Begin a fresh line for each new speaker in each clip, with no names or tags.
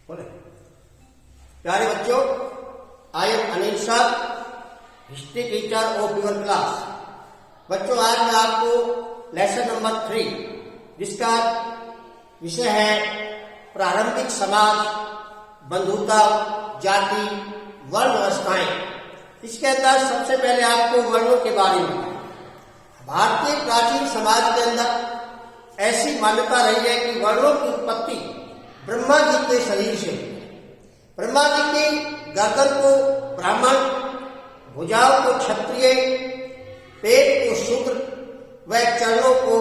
बोले। प्यारे बच्चों, I am Anil sir, history teacher of your class. बच्चों, आज मैं आपको लेसन नंबर 3 जिसका विषय है प्रारंभिक समाज, बंधुता, जाति, वर्ण व्यवस्थाएं। इसके अंदर सबसे पहले आपको वर्णों के बारे में भारतीय प्राचीन समाज के अंदर ऐसी मान्यता रही है कि वर्णों की उत्पत्ति ब्रह्मा जी के शरीर से। ब्रह्मा जी की गर्दन को ब्राह्मण, भुजाओं को क्षत्रिय, पेट को शूद्र व चरणों को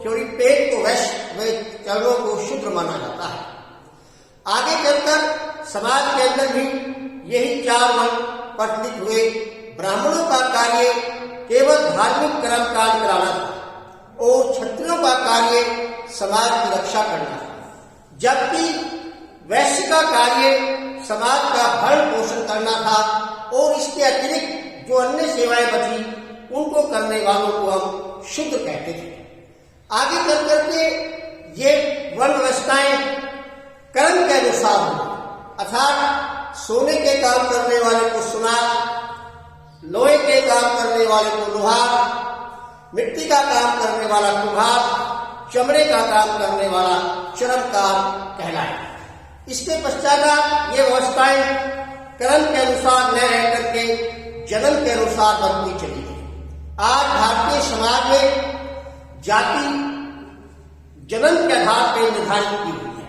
पेट को वैश्य व चरणों को शूद्र माना जाता है। आगे चलकर समाज के अंदर भी यही 4 वर्ण प्रचलित हुए। ब्राह्मणों का कार्य केवल धार्मिक कर्म काज कराना था और क्षत्रियों का कार्य समाज की रक्षा करना था, जबकि वैश्य का कार्य समाज का भरण पोषण करना था और इसके अतिरिक्त जो अन्य सेवाएं बची उनको करने वालों को हम शूद्र कहते थे। आगे चल करके ये वर्ण व्यवस्थाएं कर्म के अनुसार होती, अर्थात सोने के काम करने वाले को सुनार, लोहे के काम करने वाले को लोहार, मिट्टी का काम करने वाला कुम्हार, चमड़े का काम करने वाला चर्मकार कहलाए। इसके पश्चात ये व्यवस्थाएं कर्म के अनुसार न रह करके जन्म के अनुसार बनती चली गई। आज भारतीय समाज में जाति जन्म के आधार पर निर्धारित की हुई है।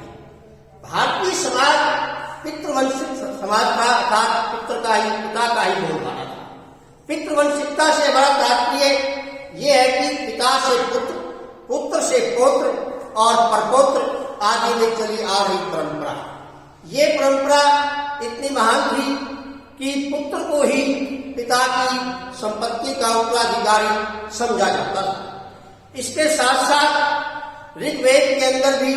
भारतीय समाज पितृवंशिक समाज था, अर्थात पिता का ही बोलबाला था। पितृवंशिकता से बड़ा तात्पर्य ये है कि पिता से पुत्र, पुत्र से पौत्र और परपौत्र आदि में चली आ रही परंपरा। ये परंपरा इतनी महान थी कि पुत्र को ही पिता की संपत्ति का उत्तराधिकारी समझा जाता था। इसके साथ साथ ऋग्वेद के अंदर भी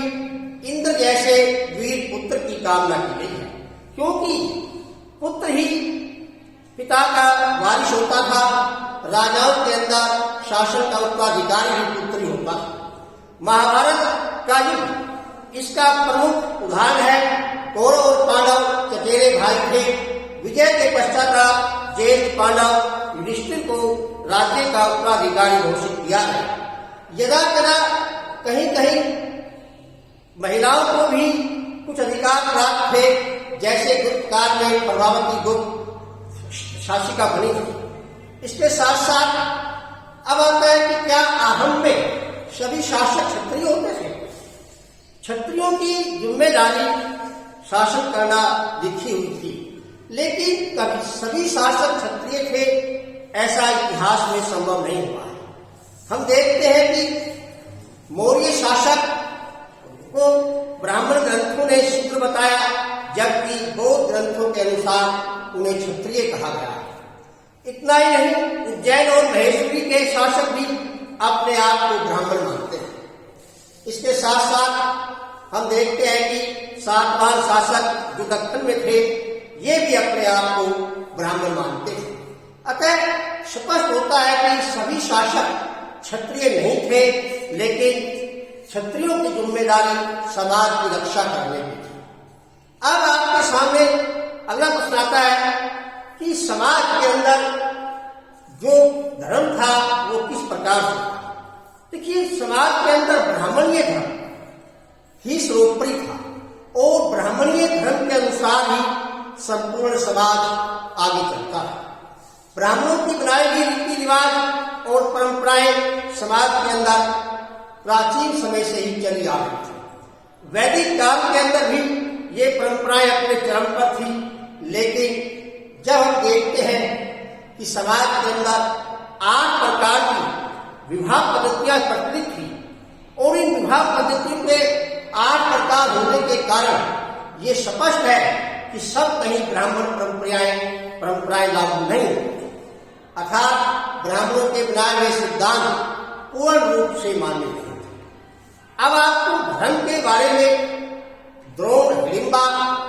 इंद्र जैसे वीर पुत्र की कामना की गई है, क्योंकि पुत्र ही पिता का वारिस होता था। राजाओं के अंदर शासन का उत्तराधिकारी ही पुत्र ही होता था। महाभारत का युद्ध इसका प्रमुख उदाहरण है। कौरव और पांडव चचेरे भाई थे। विजय के पश्चात ज्येष्ठ पांडव युधिष्ठिर को राज्य का उत्तराधिकारी घोषित किया है। यदा कदा कहीं कहीं महिलाओं को भी कुछ अधिकार प्राप्त थे, जैसे गुप्त काल में प्रभावती गुप्त शासिका बनी थी। इसके साथ साथ अब आता है कि क्या आरंभ में सभी शासक क्षत्रिय होते थे? क्षत्रियों की जिम्मेदारी शासन करना लिखी हुई थी, लेकिन कभी सभी शासक क्षत्रिय थे ऐसा इतिहास में संभव नहीं हुआ है। हम देखते हैं कि मौर्य शासक को ब्राह्मण ग्रंथों ने शूद्र बताया, जबकि बौद्ध ग्रंथों के अनुसार उन्हें क्षत्रिय कहा गया है। इतना ही नहीं, उज्जैन और महेश्वरी के शासक भी अपने आप को ब्राह्मण मानते हैं। इसके साथ साथ हम देखते हैं कि सातवाहन शासक जो दक्षिण में थे, ये भी अपने आप को ब्राह्मण मानते थे। अतः स्पष्ट होता है कि सभी शासक क्षत्रिय नहीं थे, लेकिन क्षत्रियों की जिम्मेदारी समाज की रक्षा करने की थी। अब आपके सामने अगला प्रश्न आता है कि समाज के अंदर जो धर्म था वो किस प्रकार से था। देखिए, समाज के अंदर ब्राह्मणीय धर्म ही सर्वोपरि था और ब्राह्मणीय धर्म के अनुसार ही संपूर्ण समाज आगे चलता है। ब्राह्मणों की बनाई गई रीति रिवाज और परंपराएं समाज के अंदर प्राचीन समय से ही चली आ रही थी। वैदिक काल के अंदर भी ये परंपराएं अपने चरम पर थी, लेकिन जब हम देखते हैं कि समाज के अंदर 8 प्रकार की विवाह पद्धतियां प्रचलित थी और इन विवाह पद्धतियों के 8 प्रकार होने के कारण ये स्पष्ट है कि सब कहीं ब्राह्मण परंपराएं लागू नहीं होती, अर्थात ब्राह्मणों के बनाए हुए सिद्धांत पूर्ण रूप से मान्य नहीं थे। अब आपको धर्म के बारे में द्रोण, हिडिंबा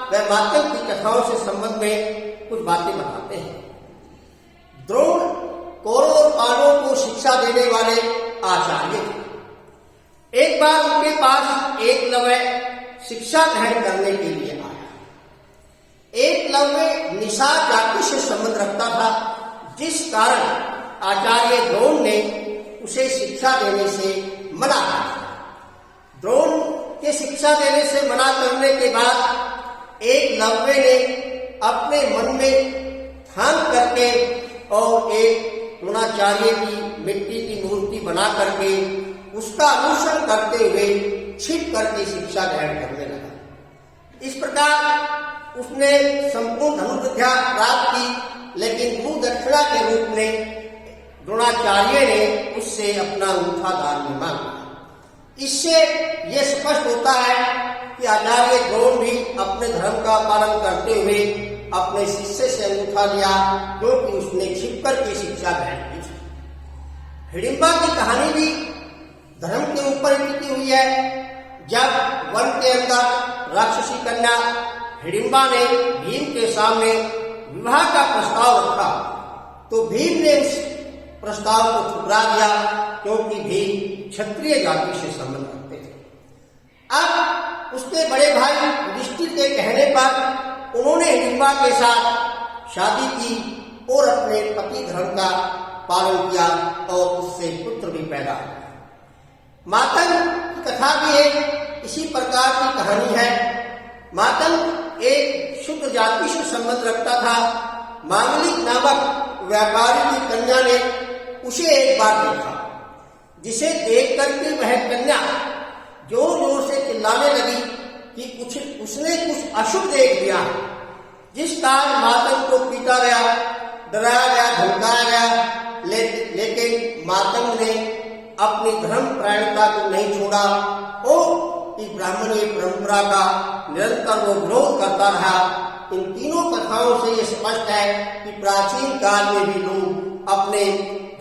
व मातंग की कथाओं से संबंध में कुछ बातें बताते हैं। द्रोण कौरव और पांडवों को शिक्षा देने वाले आचार्य थे। एक बार उनके पास एकलव्य शिक्षा ग्रहण करने के लिए आया। एकलव्य निषाद जाति से संबंध रखता था, जिस कारण आचार्य द्रोण ने उसे शिक्षा देने से मना किया। द्रोण के शिक्षा देने से मना करने के बाद एकलव्य ने अपने मन में ठान करके और एक द्रोणाचार्य की मिट्टी की मूर्ति बना करके उसका अनुसरण करते हुए छिप करके शिक्षा ग्रहण करने लगा। इस प्रकार उसने संपूर्ण धनुर्विद्या प्राप्त की, लेकिन गुरु दक्षिणा के रूप में द्रोणाचार्य ने उससे अपना अंगूठा दान में मांगा। इससे यह स्पष्ट होता है कि आचार्य द्रोण भी अपने धर्म का पालन करते हुए अपने शिष्य से अंगूठा लिया, क्योंकि उसने छिप करके शिक्षा ग्रहण की थी। हिडिंबा की कहानी भी धर्म के ऊपर टिकी हुई है। जब वन के अंदर राक्षसी कन्या हिडिंबा ने भीम के सामने विवाह का प्रस्ताव रखा, तो भीम ने उस प्रस्ताव को ठुकरा दिया, क्योंकि भीम क्षत्रिय जाति से संबंध रखते थे। अब उसके बड़े भाई युधिष्ठिर के कहने पर उन्होंने हिडिंबा के साथ शादी की और अपने पति धर्म का पालन किया और उससे पुत्र भी पैदा हुआ। मातंग की कथा भी एक इसी प्रकार की कहानी है। मातंग एक शुद्ध जाति से संबंध रखता था। मांगलिक नामक व्यापारी की कन्या ने उसे एक बार देखा, जिसे देख करके वह कन्या जोर जोर से चिल्लाने लगी कि उसने कुछ अशुभ देख लिया, जिस कारण मातंग को पीटा गया, डराया गया, धमकाया गया। लेकिन मातंग ने अपनी धर्म प्रायणता को नहीं छोड़ा और इस ब्राह्मणीय परंपरा का निरंतर वो विरोध करता रहा। इन तीनों कथाओं से ये स्पष्ट है कि प्राचीन काल में भी लोग अपने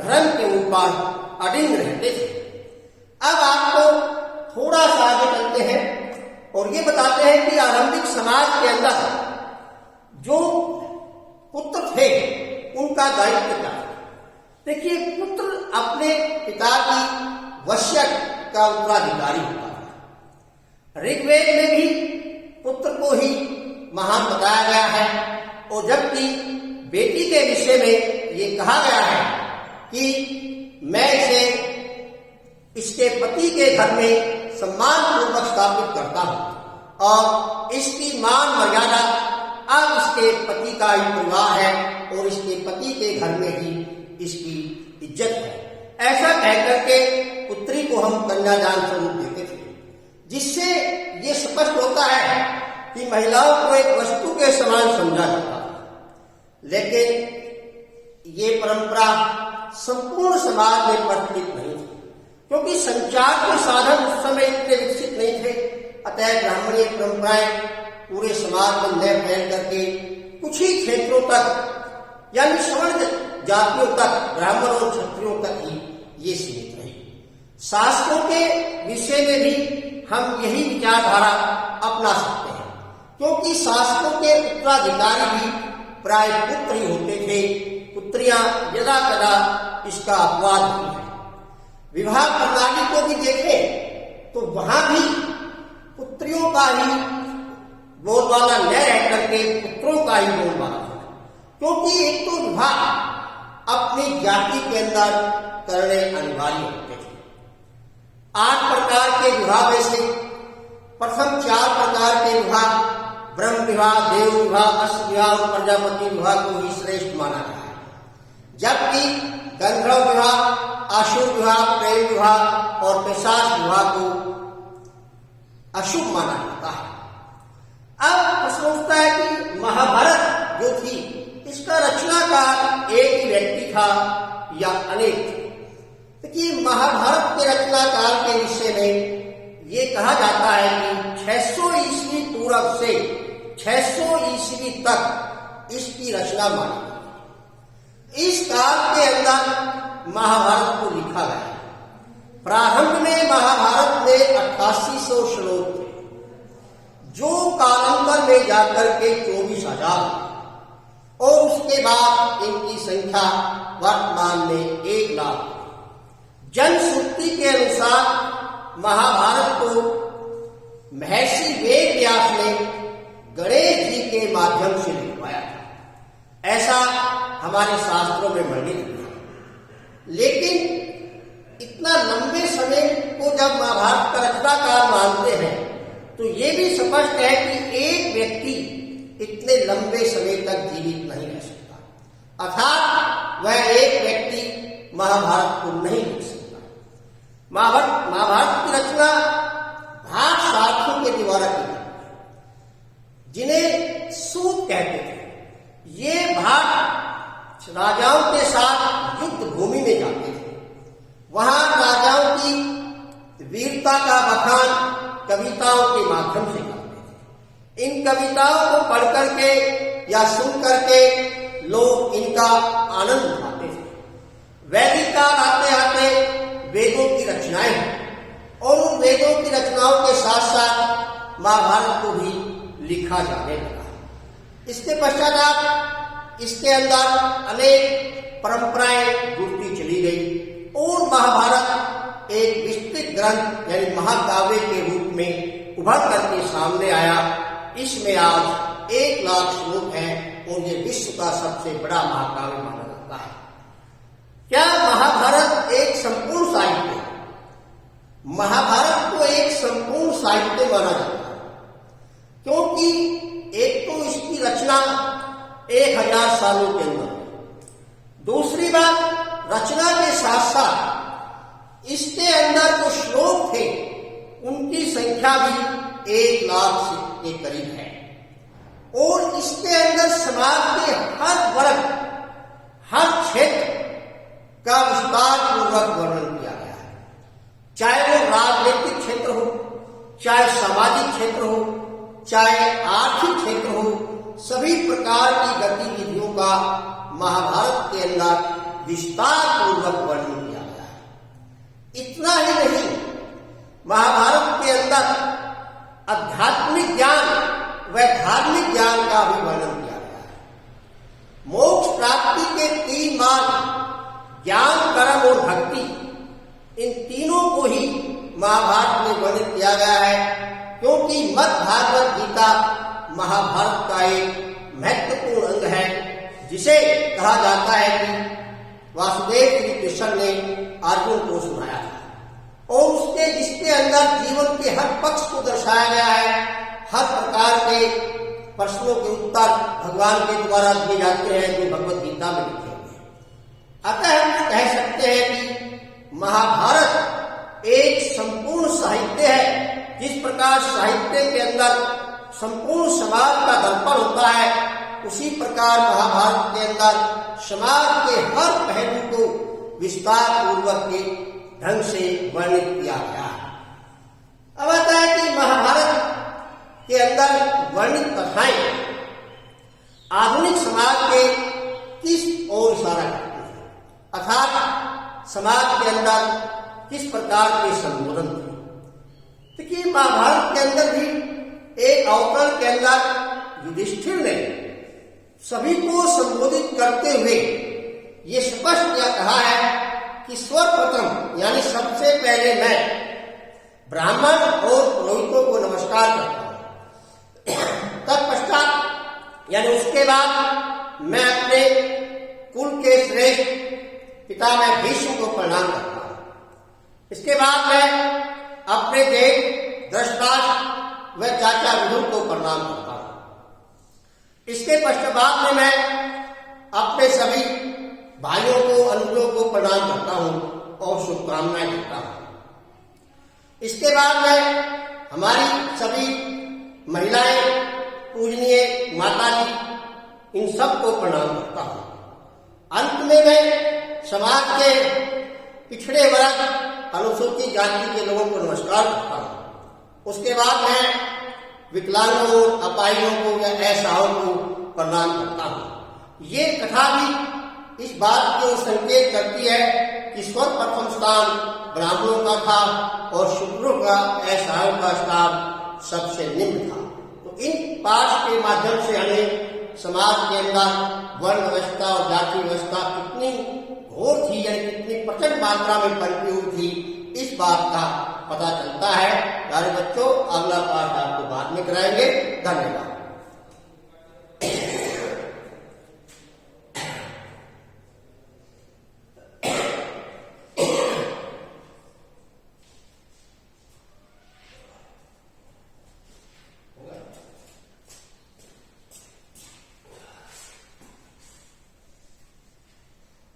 धर्म के ऊपर अडिग रहते थे। अब आपको थोड़ा सा आगे चलते हैं और ये बताते हैं कि आरंभिक समाज के अंदर जो पुत्र थे उनका दायित्व क्या था। देखिए, पुत्र अपने पिता की वसीयत का उत्तराधिकारी होता है। ऋग्वेद में भी पुत्र को ही महान बताया गया है, और जबकि बेटी के विषय में ये कहा गया है कि मैं इसे इसके पति के घर में सम्मान पूर्वक स्थापित करता हूं और इसकी मान मर्यादा अब इसके पति का ही परिवार है और इसके पति के घर में ही इसकी इज्जत है। ऐसा कहकर के पुत्री को हम कन्यादान स्वरूप देते थे, जिससे ये स्पष्ट होता है कि महिलाओं को एक वस्तु के समान समझा जाता था। लेकिन ये परंपरा संपूर्ण समाज में प्रचलित नहीं थी, क्योंकि संचार के साधन उस समय इतने विकसित नहीं थे। अतः ब्राह्मणीय परंपराएं पूरे समाज में न फैल करके कुछ ही क्षेत्रों तक, यानी स्वर्ण जातियों तक, ब्राह्मण और क्षत्रियों तक ही ये सीमित रही। शास्त्रों के विषय में भी हम यही विचारधारा अपना सकते हैं, क्योंकि शास्त्रों के उत्तराधिकारी भी प्राय पुत्र ही होते थे। पुत्रियां यदा कदा इसका अपवाद नहीं है। विवाह प्रणाली को भी देखें तो वहां भी पुत्रियों का ही बोलबाला न रह करके पुत्रों का ही बोलबाला था, क्योंकि एक तो विवाह अपनी जाति के अंदर करने अनिवार्य होते थे। 8 प्रकार के विवाह में से प्रथम 4 प्रकार के विवाह, ब्रह्म विवाह, देव विवाह, अश्व विवाह और प्रजापति विवाह को ही श्रेष्ठ माना गया है, जबकि गंधर्व विवाह, असुर विवाह, प्रेम विवाह और पिशाच विवाह को अशुभ माना जाता है। अब प्रश्न उठता है कि महाभारत जो थी, इसका रचनाकार एक ही व्यक्ति था या अनेक थे। देखिए, महाभारत के रचनाकार के विषय में ये कहा जाता है कि 600 ईस्वी पूर्व से 600 ईस्वी तक इसकी रचना मानी गई। इस काल के अंदर महाभारत को लिखा गया। प्रारंभ में महाभारत में 8800 श्लोक थे, जो कालांतर में जाकर के 24,000 और उसके बाद इनकी संख्या वर्तमान में 1 लाख। जनश्रुति के अनुसार महाभारत को महर्षि वेद व्यास ने गणेश जी के माध्यम माध्यम से लिखवाया था, ऐसा हमारे शास्त्रों में वर्णित है। लेकिन इतना लंबे समय को जब महाभारत का रचनाकार मानते हैं तो ये भी स्पष्ट है कि एक व्यक्ति इतने लंबे समय तक जीवित नहीं रह सकता, अर्थात वह एक व्यक्ति महाभारत को नहीं लिख सकता। महाभारत की रचना भाग सारथियों के द्वारा की गई, जिन्हें सूत कहते थे। ये भाग राजाओं के साथ युद्ध भूमि में जाते थे, वहां राजाओं की वीरता का बखान कविताओं के माध्यम से करते थे। इन कविताओं को पढ़ करके या सुन करके लोग इनका आनंद उठाते थे। वैदिक काल आते आते वेदों की रचनाएं हैं और उन वेदों की रचनाओं के साथ साथ महाभारत को भी लिखा जाने लगा। इसके पश्चात इसके अंदर अनेक परंपराएं जुड़ती चली गई और महाभारत एक विस्तृत ग्रंथ यानी महाकाव्य के रूप में उभर करके सामने आया। इसमें आज 1 लाख श्लोक हैं और ये विश्व का सबसे बड़ा महाकाव्य माना जाता है। क्या महाभारत एक संपूर्ण साहित्य है? महाभारत को एक संपूर्ण साहित्य माना जाता है, क्योंकि एक तो इसकी रचना 1000 सालों के अंदर, दूसरी बात रचना के साथ साथ इसके अंदर जो श्लोक थे उनकी संख्या भी 1 लाख के करीब है और इसके अंदर समाज के हर वर्ग, हर क्षेत्र का विस्तार पूर्वक वर्णन किया गया है। चाहे वो राजनीतिक क्षेत्र हो, चाहे सामाजिक क्षेत्र हो, चाहे आर्थिक क्षेत्र हो, सभी प्रकार की गतिविधियों का महाभारत के अंदर विस्तार पूर्वक वर्णन किया गया है। इतना ही नहीं, महाभारत के अंदर आध्यात्मिक ज्ञान व धार्मिक ज्ञान का भी वर्णन किया गया है। मोक्ष प्राप्ति के 3 मार्ग ज्ञान, कर्म और भक्ति, इन तीनों को ही महाभारत में वर्णित किया गया है, क्योंकि मद्भागवत गीता महाभारत का एक महत्वपूर्ण अंग है, जिसे कहा जाता है कि वासुदेव श्री कृष्ण ने अर्जुन को सुनाया था और इसके अंदर जीवन के हर पक्ष को दर्शाया गया है। हर प्रकार के प्रश्नों के उत्तर भगवान के द्वारा दिए जाते हैं जो भगवत गीता में लिखे हुए हैं। अतः हम कह सकते हैं कि महाभारत एक संपूर्ण साहित्य है। जिस प्रकार साहित्य के अंदर संपूर्ण समाज का दर्पण होता है, उसी प्रकार महाभारत के अंदर समाज के हर पहलू को विस्तार पूर्वक के ढंग से वर्णित किया गया है। अब आता है कि महाभारत के अंदर वर्णित कथाएं आधुनिक समाज के किस ओर इशारा करती है, अर्थात समाज के अंदर किस प्रकार के संबोधन थे। देखिए, महाभारत के अंदर भी एक अवतरण के अंदर युधिष्ठिर ने सभी को संबोधित करते हुए ये स्पष्ट क्या कहा है कि सर्वप्रथम यानी सबसे पहले मैं ब्राह्मण और पुरोहितों को नमस्कार करता हूं, तत्पश्चात यानी उसके बाद मैं अपने कुल के श्रेष्ठ पितामह भीष्म को प्रणाम करता हूं। इसके बाद मैं अपने जेठ धृतराष्ट्र व चाचा विदुर को प्रणाम करता हूं। इसके पश्चात में मैं अपने सभी भाइयों को, अनुजों को प्रणाम करता हूं और शुभकामनाएं देता हूं। इसके बाद मैं हमारी सभी महिलाएं, पूजनीय माता जी, इन सब को प्रणाम करता हूं। अंत में मैं समाज के पिछड़े वर्ग, अनुसूचित जाति के लोगों को नमस्कार करता हूं। उसके बाद मैं विकलांगों, अपाहियों को या असहायों को प्रणाम करता हूं। ये कथा भी इस बात को संकेत करती है कि सर्वप्रथम स्थान ब्राह्मणों का था और शूद्रों का, असहायों का स्थान सबसे निम्न था। तो इन पाठ के माध्यम से हमें समाज के अंदर वर्ण व्यवस्था और जाति व्यवस्था कितनी घोर थी, यानी कितनी प्रचंड मात्रा में पनपी हुई थी, इस बात का पता चलता है। प्यारे बच्चों, अगला पाठ आपको बाद में कराएंगे। धन्यवाद।